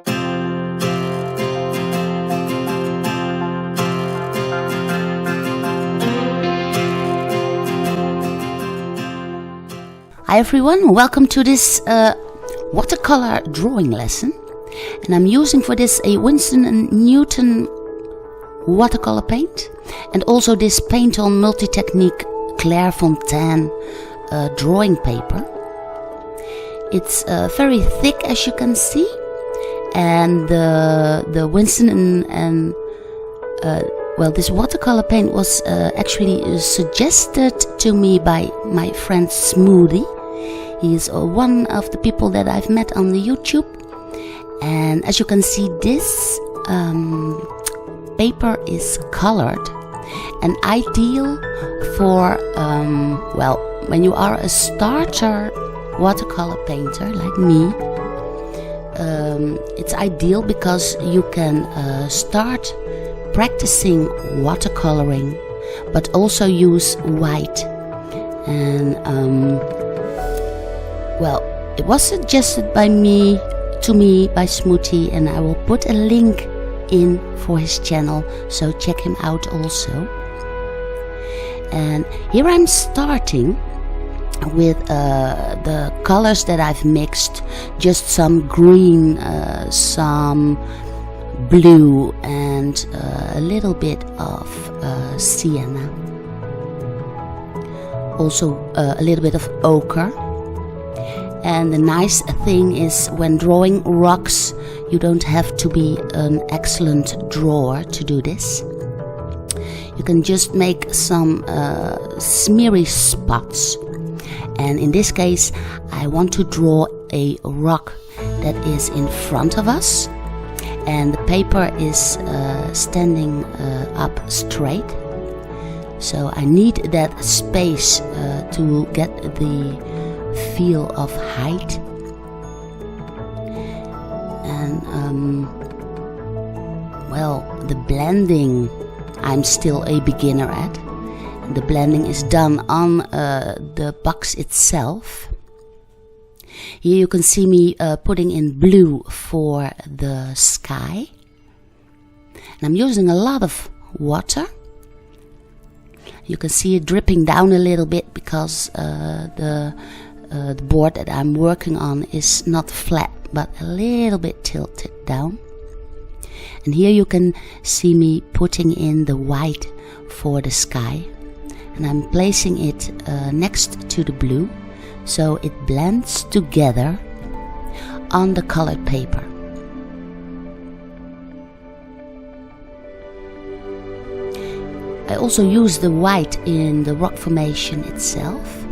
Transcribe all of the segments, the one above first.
Hi everyone, welcome to this watercolor drawing lesson. And I'm using for this a Winsor Newton watercolor paint and also this paint on multi-technique Clairefontaine drawing paper. It's very thick, as you can see, and the Winsor and this watercolor paint was actually suggested to me by my friend Smoothie. He is one of the people that I've met on the YouTube, and as you can see, this paper is colored and ideal for when you are a starter watercolor painter like me. It's ideal because you can start practicing watercoloring but also use white. And it was suggested by to me by Smoothie, and I will put a link in for his channel, so check him out also. And here I'm starting with the colors that I've mixed, just some green, some blue, and a little bit of sienna, also a little bit of ochre. And the nice thing is, when drawing rocks, you don't have to be an excellent drawer to do this. You can just make some smeary spots. And in this case, I want to draw a rock that is in front of us, and the paper is standing up straight. So I need that space to get the feel of height. And the blending, I'm still a beginner at. The blending is done on the box itself. Here you can see me putting in blue for the sky. And I'm using a lot of water. You can see it dripping down a little bit because the board that I'm working on is not flat but a little bit tilted down. And here you can see me putting in the white for the sky, and I'm placing it next to the blue so it blends together on the colored paper. I also use the white in the rock formation itself.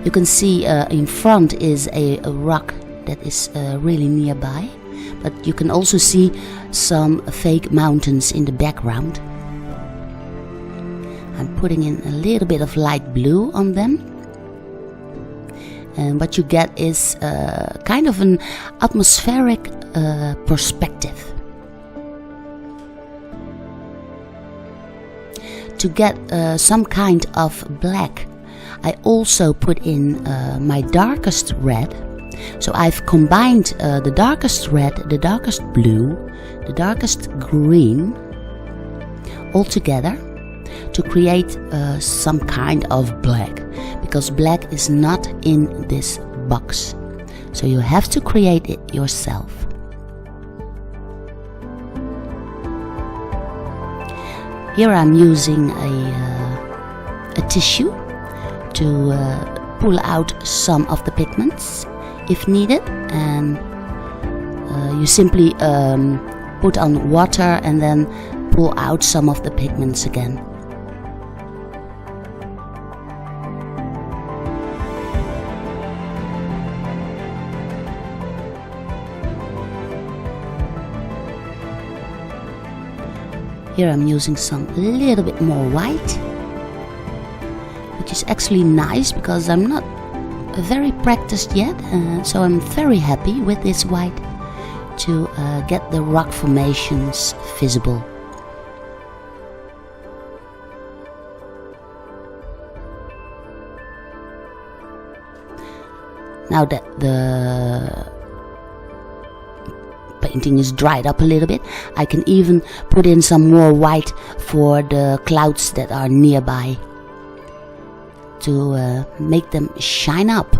You can see in front is a rock that is really nearby, but you can also see some fake mountains in the background. I'm putting in a little bit of light blue on them, and what you get is kind of an atmospheric perspective. To get some kind of black, I also put in my darkest red. So I've combined the darkest red, the darkest blue, the darkest green all together to create some kind of black, because black is not in this box. So you have to create it yourself. Here I'm using a tissue to pull out some of the pigments if needed, and you simply put on water and then pull out some of the pigments again. Here I'm using some little bit more white, which is actually nice because I'm not very practiced yet, so I'm very happy with this white to get the rock formations visible. Now that the painting is dried up a little bit, I can even put in some more white for the clouds that are nearby to make them shine up.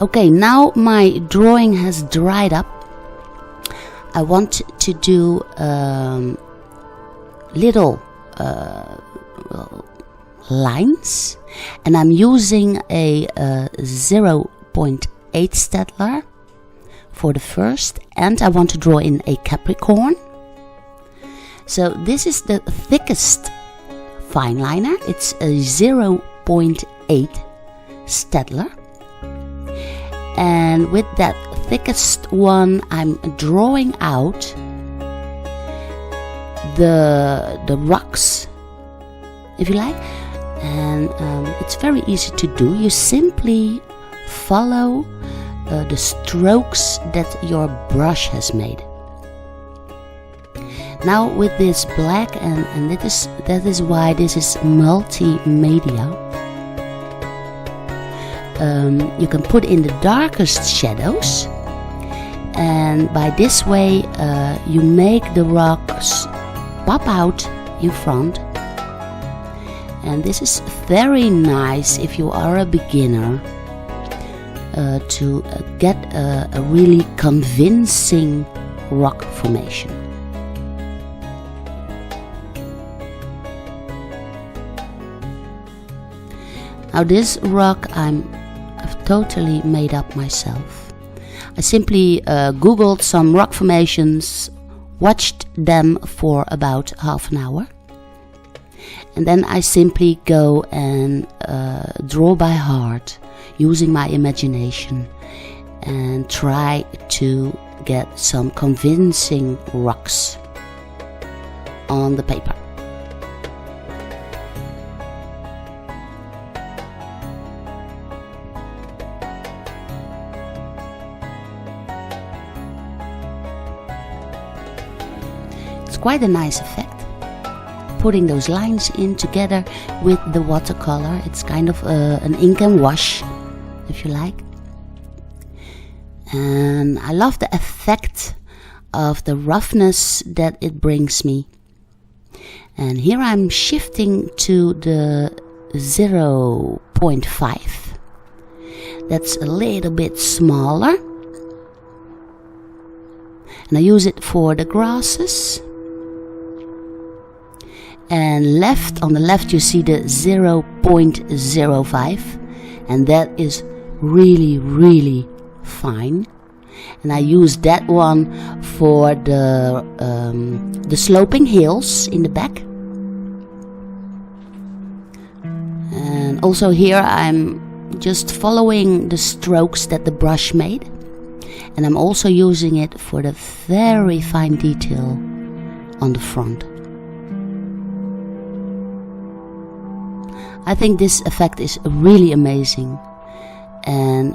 Okay, now my drawing has dried up. I want to do little lines, and I'm using a 0.8 Staedtler for the first, and I want to draw in a capricorn. So this is the thickest fineliner. It's a 0.8 Staedtler, and with that thickest one I'm drawing out the rocks, if you like, and it's very easy to do. You simply follow the strokes that your brush has made. Now with this black, and that is why this is multimedia, you can put in the darkest shadows, and by this way you make the rocks pop out in front. And this is very nice if you are a beginner to get a really convincing rock formation. Now this rock I've totally made up myself. I simply googled some rock formations, watched them for about half an hour, and then I simply go and draw by heart, using my imagination, and try to get some convincing rocks on the paper. It's quite a nice effect, putting those lines in together with the watercolor. It's kind of an ink and wash, if you like. And I love the effect of the roughness that it brings me. And here I'm shifting to the 0.5. That's a little bit smaller. And I use it for the grasses. And on the left you see the 0.05, and that is really, really fine. And I use that one for the sloping hills in the back. And also here I'm just following the strokes that the brush made, and I'm also using it for the very fine detail on the front. I think this effect is really amazing and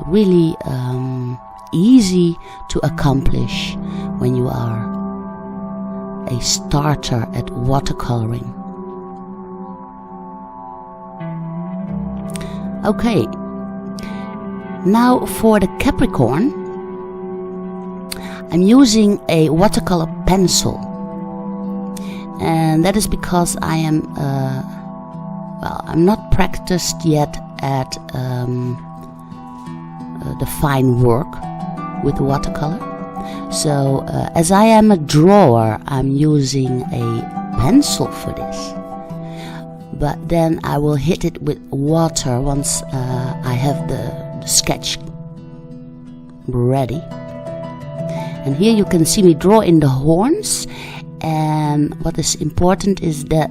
really easy to accomplish when you are a starter at watercoloring. Okay, now for the Capricorn, I'm using a watercolor pencil, and that is because I am I'm not practiced yet at the fine work with watercolor. So as I am a drawer, I'm using a pencil for this. But then I will hit it with water once I have the sketch ready. And here you can see me draw in the horns. And what is important is that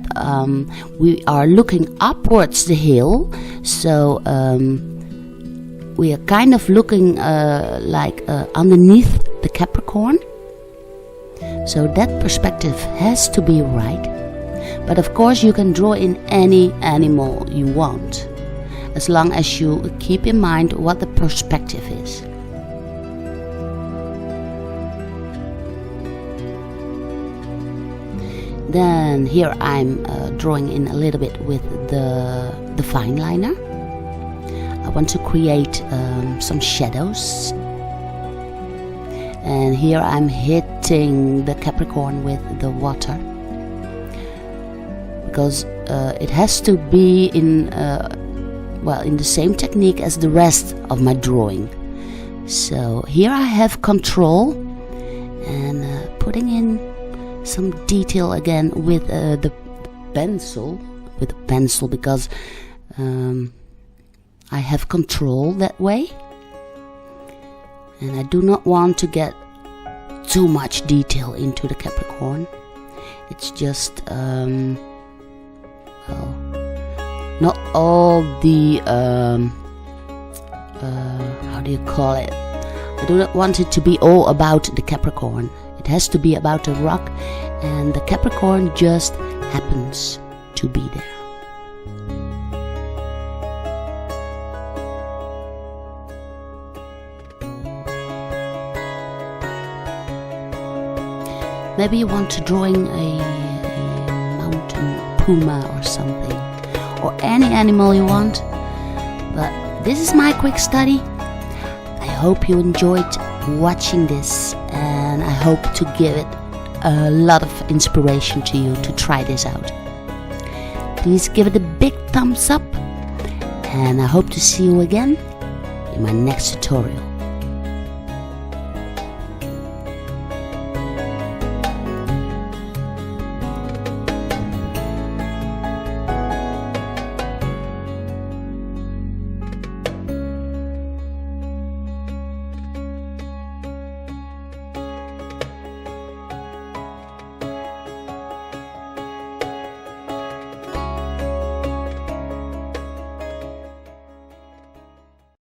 we are looking upwards the hill, so we are kind of looking underneath the Capricorn. So that perspective has to be right. But of course you can draw in any animal you want, as long as you keep in mind what the perspective is. Then here I'm drawing in a little bit with the fineliner. I want to create some shadows. And here I'm hitting the Capricorn with the water, because it has to be in the same technique as the rest of my drawing. So here I have control and putting in some detail again with the pencil, because I have control that way, and I do not want to get too much detail into the Capricorn. It's just not all the how do you call it? I do not want it to be all about the Capricorn. It has to be about the rock, and the Capricorn just happens to be there. Maybe you want to drawing a mountain puma or something, or any animal you want. But this is my quick study. I hope you enjoyed watching this, and I hope to give it a lot of inspiration to you to try this out. Please give it a big thumbs up, and I hope to see you again in my next tutorial.